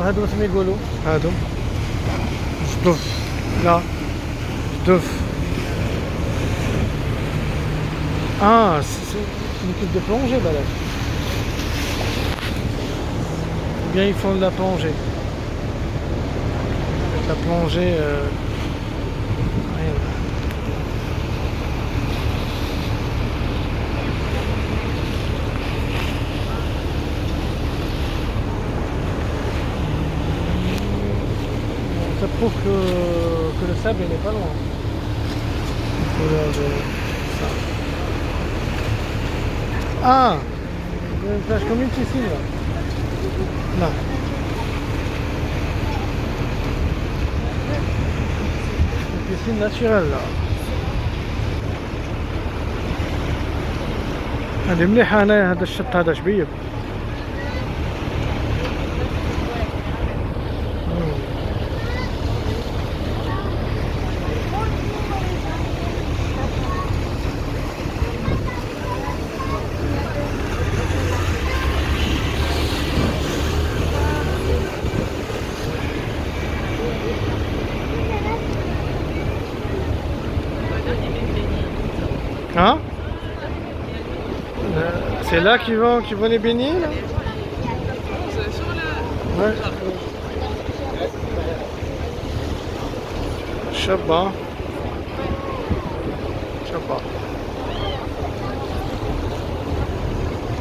هادو سمي يقولوا هادو جدف لا جدف c'est une équipe de plongée balade. Ou bien ils font de la plongée. La plongée rien. Ça prouve que le sable il n'est pas loin. Couleur de ça. Ah, il y a une plage comme une piscine là. Là. Une piscine naturelle là. هذه مليحة هنايا هذا الشط هذا شبيب. Hein? C'est là qu'ils vont les baigner là? Ouais. Je sais pas.